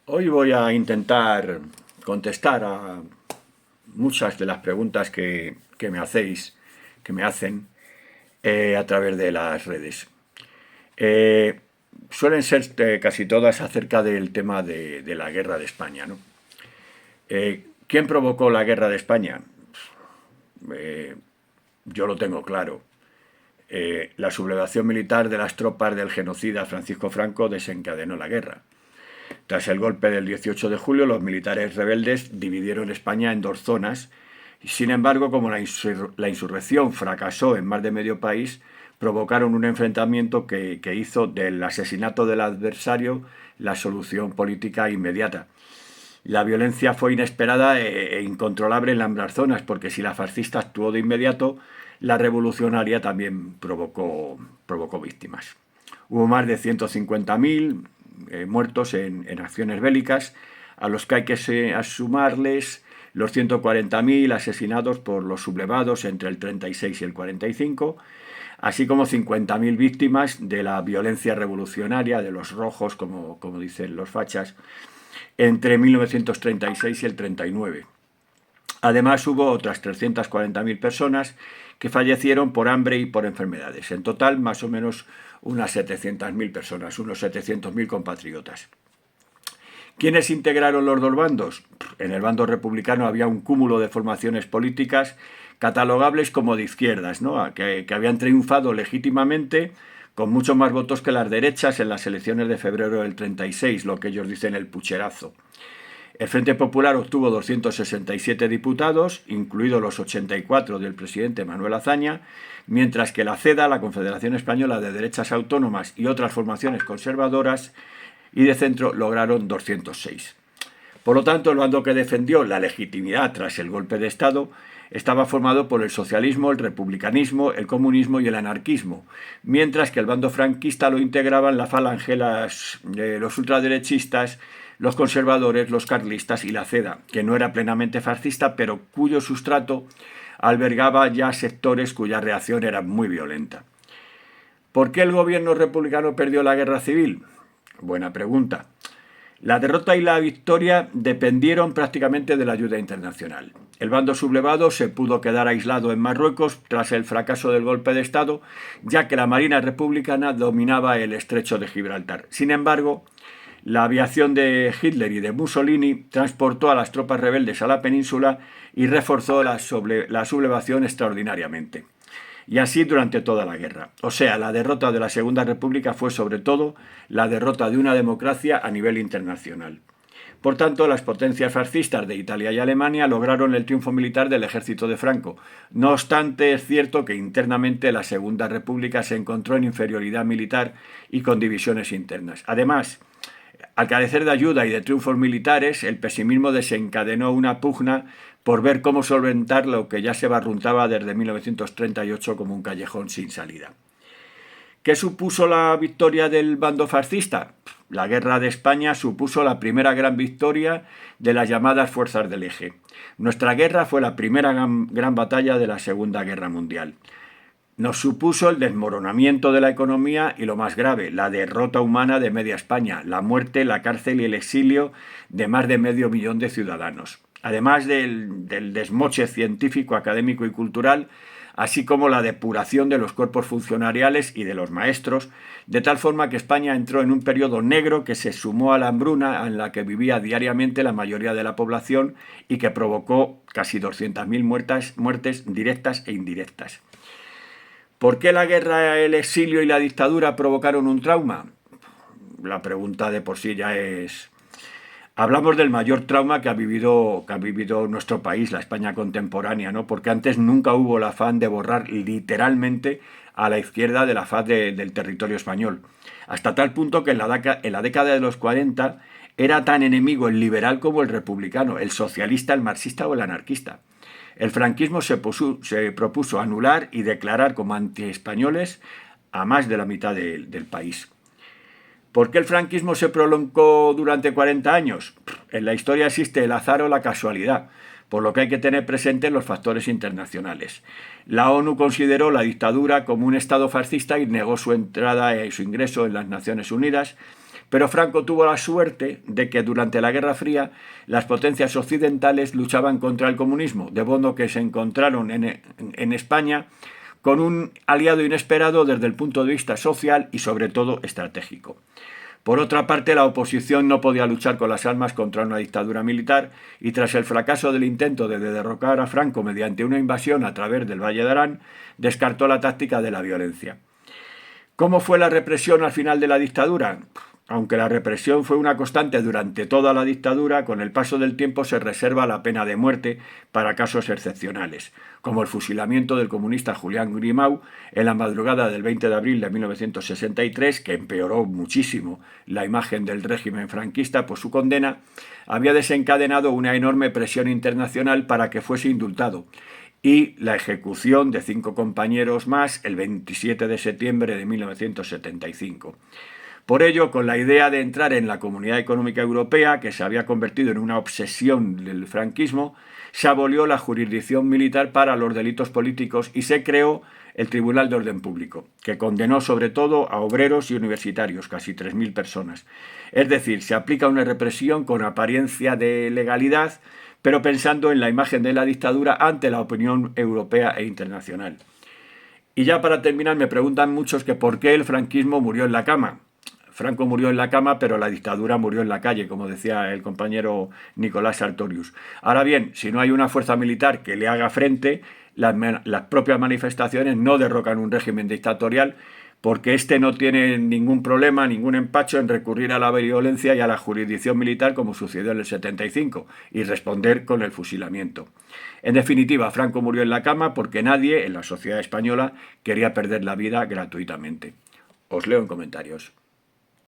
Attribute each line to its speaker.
Speaker 1: Hoy voy a intentar contestar a muchas de las preguntas que me hacéis, que me hacen a través de las redes. Eh, Suelen ser casi todas acerca del tema de la guerra de España, ¿no? ¿Quién provocó la guerra de España? Eh, yo lo tengo claro. La sublevación militar de las tropas del genocida Francisco Franco desencadenó la guerra. Tras el golpe del 18 de julio, los militares rebeldes dividieron España en dos zonas. Sin embargo, como la insurrección fracasó en más de medio país, provocaron un enfrentamiento que hizo del asesinato del adversario la solución política inmediata. La violencia fue inesperada e incontrolable en ambas zonas, porque si la fascista actuó de inmediato, la revolucionaria también provocó víctimas. Hubo más de 150.000 muertos en acciones bélicas, a los que hay que sumarles los 140.000 asesinados por los sublevados entre el 36 y el 45, así como 50.000 víctimas de la violencia revolucionaria de los rojos, como dicen los fachas, entre 1936 y el 39. Además, hubo otras 340.000 personas que fallecieron por hambre y por enfermedades. En total, más o menos unas 700.000 personas, unos 700.000 compatriotas. ¿Quiénes integraron los dos bandos? En el bando republicano había un cúmulo de formaciones políticas catalogables como de izquierdas, ¿no? que habían triunfado legítimamente con muchos más votos que las derechas en las elecciones de febrero del 36, lo que ellos dicen el pucherazo. El Frente Popular obtuvo 267 diputados, incluidos los 84 del presidente Manuel Azaña, mientras que la CEDA, la Confederación Española de Derechas Autónomas y otras formaciones conservadoras y de centro lograron 206. Por lo tanto, el bando que defendió la legitimidad tras el golpe de Estado estaba formado por el socialismo, el republicanismo, el comunismo y el anarquismo, mientras que el bando franquista lo integraban la falange, los ultraderechistas, los conservadores, los carlistas y la CEDA, que no era plenamente fascista, pero cuyo sustrato albergaba ya sectores cuya reacción era muy violenta. ¿Por qué el gobierno republicano perdió la guerra civil? Buena pregunta. La derrota y la victoria dependieron prácticamente de la ayuda internacional. El bando sublevado se pudo quedar aislado en Marruecos tras el fracaso del golpe de Estado, ya que la Marina republicana dominaba el estrecho de Gibraltar. Sin embargo, la aviación de Hitler y de Mussolini transportó a las tropas rebeldes a la península y reforzó la sublevación extraordinariamente. Y así durante toda la guerra. O sea, la derrota de la Segunda República fue sobre todo la derrota de una democracia a nivel internacional. Por tanto, las potencias fascistas de Italia y Alemania lograron el triunfo militar del ejército de Franco. No obstante, es cierto que internamente la Segunda República se encontró en inferioridad militar y con divisiones internas. Además, al carecer de ayuda y de triunfos militares, el pesimismo desencadenó una pugna por ver cómo solventar lo que ya se barruntaba desde 1938 como un callejón sin salida. ¿Qué supuso la victoria del bando fascista? La guerra de España supuso la primera gran victoria de las llamadas fuerzas del eje. Nuestra guerra fue la primera gran batalla de la Segunda Guerra Mundial. Nos supuso el desmoronamiento de la economía y, lo más grave, la derrota humana de media España, la muerte, la cárcel y el exilio de más de medio millón de ciudadanos. Además del desmoche científico, académico y cultural, así como la depuración de los cuerpos funcionariales y de los maestros, de tal forma que España entró en un periodo negro que se sumó a la hambruna en la que vivía diariamente la mayoría de la población y que provocó casi 200.000 muertes directas e indirectas. ¿Por qué la guerra, el exilio y la dictadura provocaron un trauma? La pregunta de por sí ya es... Hablamos del mayor trauma que ha vivido nuestro país, la España contemporánea, ¿no? Porque antes nunca hubo el afán de borrar literalmente a la izquierda de la faz del territorio español. Hasta tal punto que en la década de los 40 era tan enemigo el liberal como el republicano, el socialista, el marxista o el anarquista. El franquismo se propuso anular y declarar como antiespañoles a más de la mitad del país. ¿Por qué el franquismo se prolongó durante 40 años? En la historia existe el azar o la casualidad, por lo que hay que tener presentes los factores internacionales. La ONU consideró la dictadura como un estado fascista y negó su ingreso en las Naciones Unidas, Pero Franco tuvo la suerte de que durante la Guerra Fría las potencias occidentales luchaban contra el comunismo, de modo que se encontraron en España con un aliado inesperado desde el punto de vista social y sobre todo estratégico. Por otra parte, la oposición no podía luchar con las armas contra una dictadura militar y tras el fracaso del intento de derrocar a Franco mediante una invasión a través del Valle de Arán, descartó la táctica de la violencia. ¿Cómo fue la represión al final de la dictadura? Aunque la represión fue una constante durante toda la dictadura, con el paso del tiempo se reserva la pena de muerte para casos excepcionales, como el fusilamiento del comunista Julián Grimau en la madrugada del 20 de abril de 1963, que empeoró muchísimo la imagen del régimen franquista, pues su condena había desencadenado una enorme presión internacional para que fuese indultado, y la ejecución de 5 compañeros más el 27 de septiembre de 1975. Por ello, con la idea de entrar en la Comunidad Económica Europea, que se había convertido en una obsesión del franquismo, se abolió la jurisdicción militar para los delitos políticos y se creó el Tribunal de Orden Público, que condenó sobre todo a obreros y universitarios, casi 3.000 personas. Es decir, se aplica una represión con apariencia de legalidad, pero pensando en la imagen de la dictadura ante la opinión europea e internacional. Y ya para terminar, me preguntan muchos que por qué el franquismo murió en la cama. Franco murió en la cama, pero la dictadura murió en la calle, como decía el compañero Nicolás Sartorius. Ahora bien, si no hay una fuerza militar que le haga frente, las propias manifestaciones no derrocan un régimen dictatorial, porque éste no tiene ningún problema, ningún empacho en recurrir a la violencia y a la jurisdicción militar, como sucedió en el 75, y responder con el fusilamiento. En definitiva, Franco murió en la cama porque nadie en la sociedad española quería perder la vida gratuitamente. Os leo en comentarios.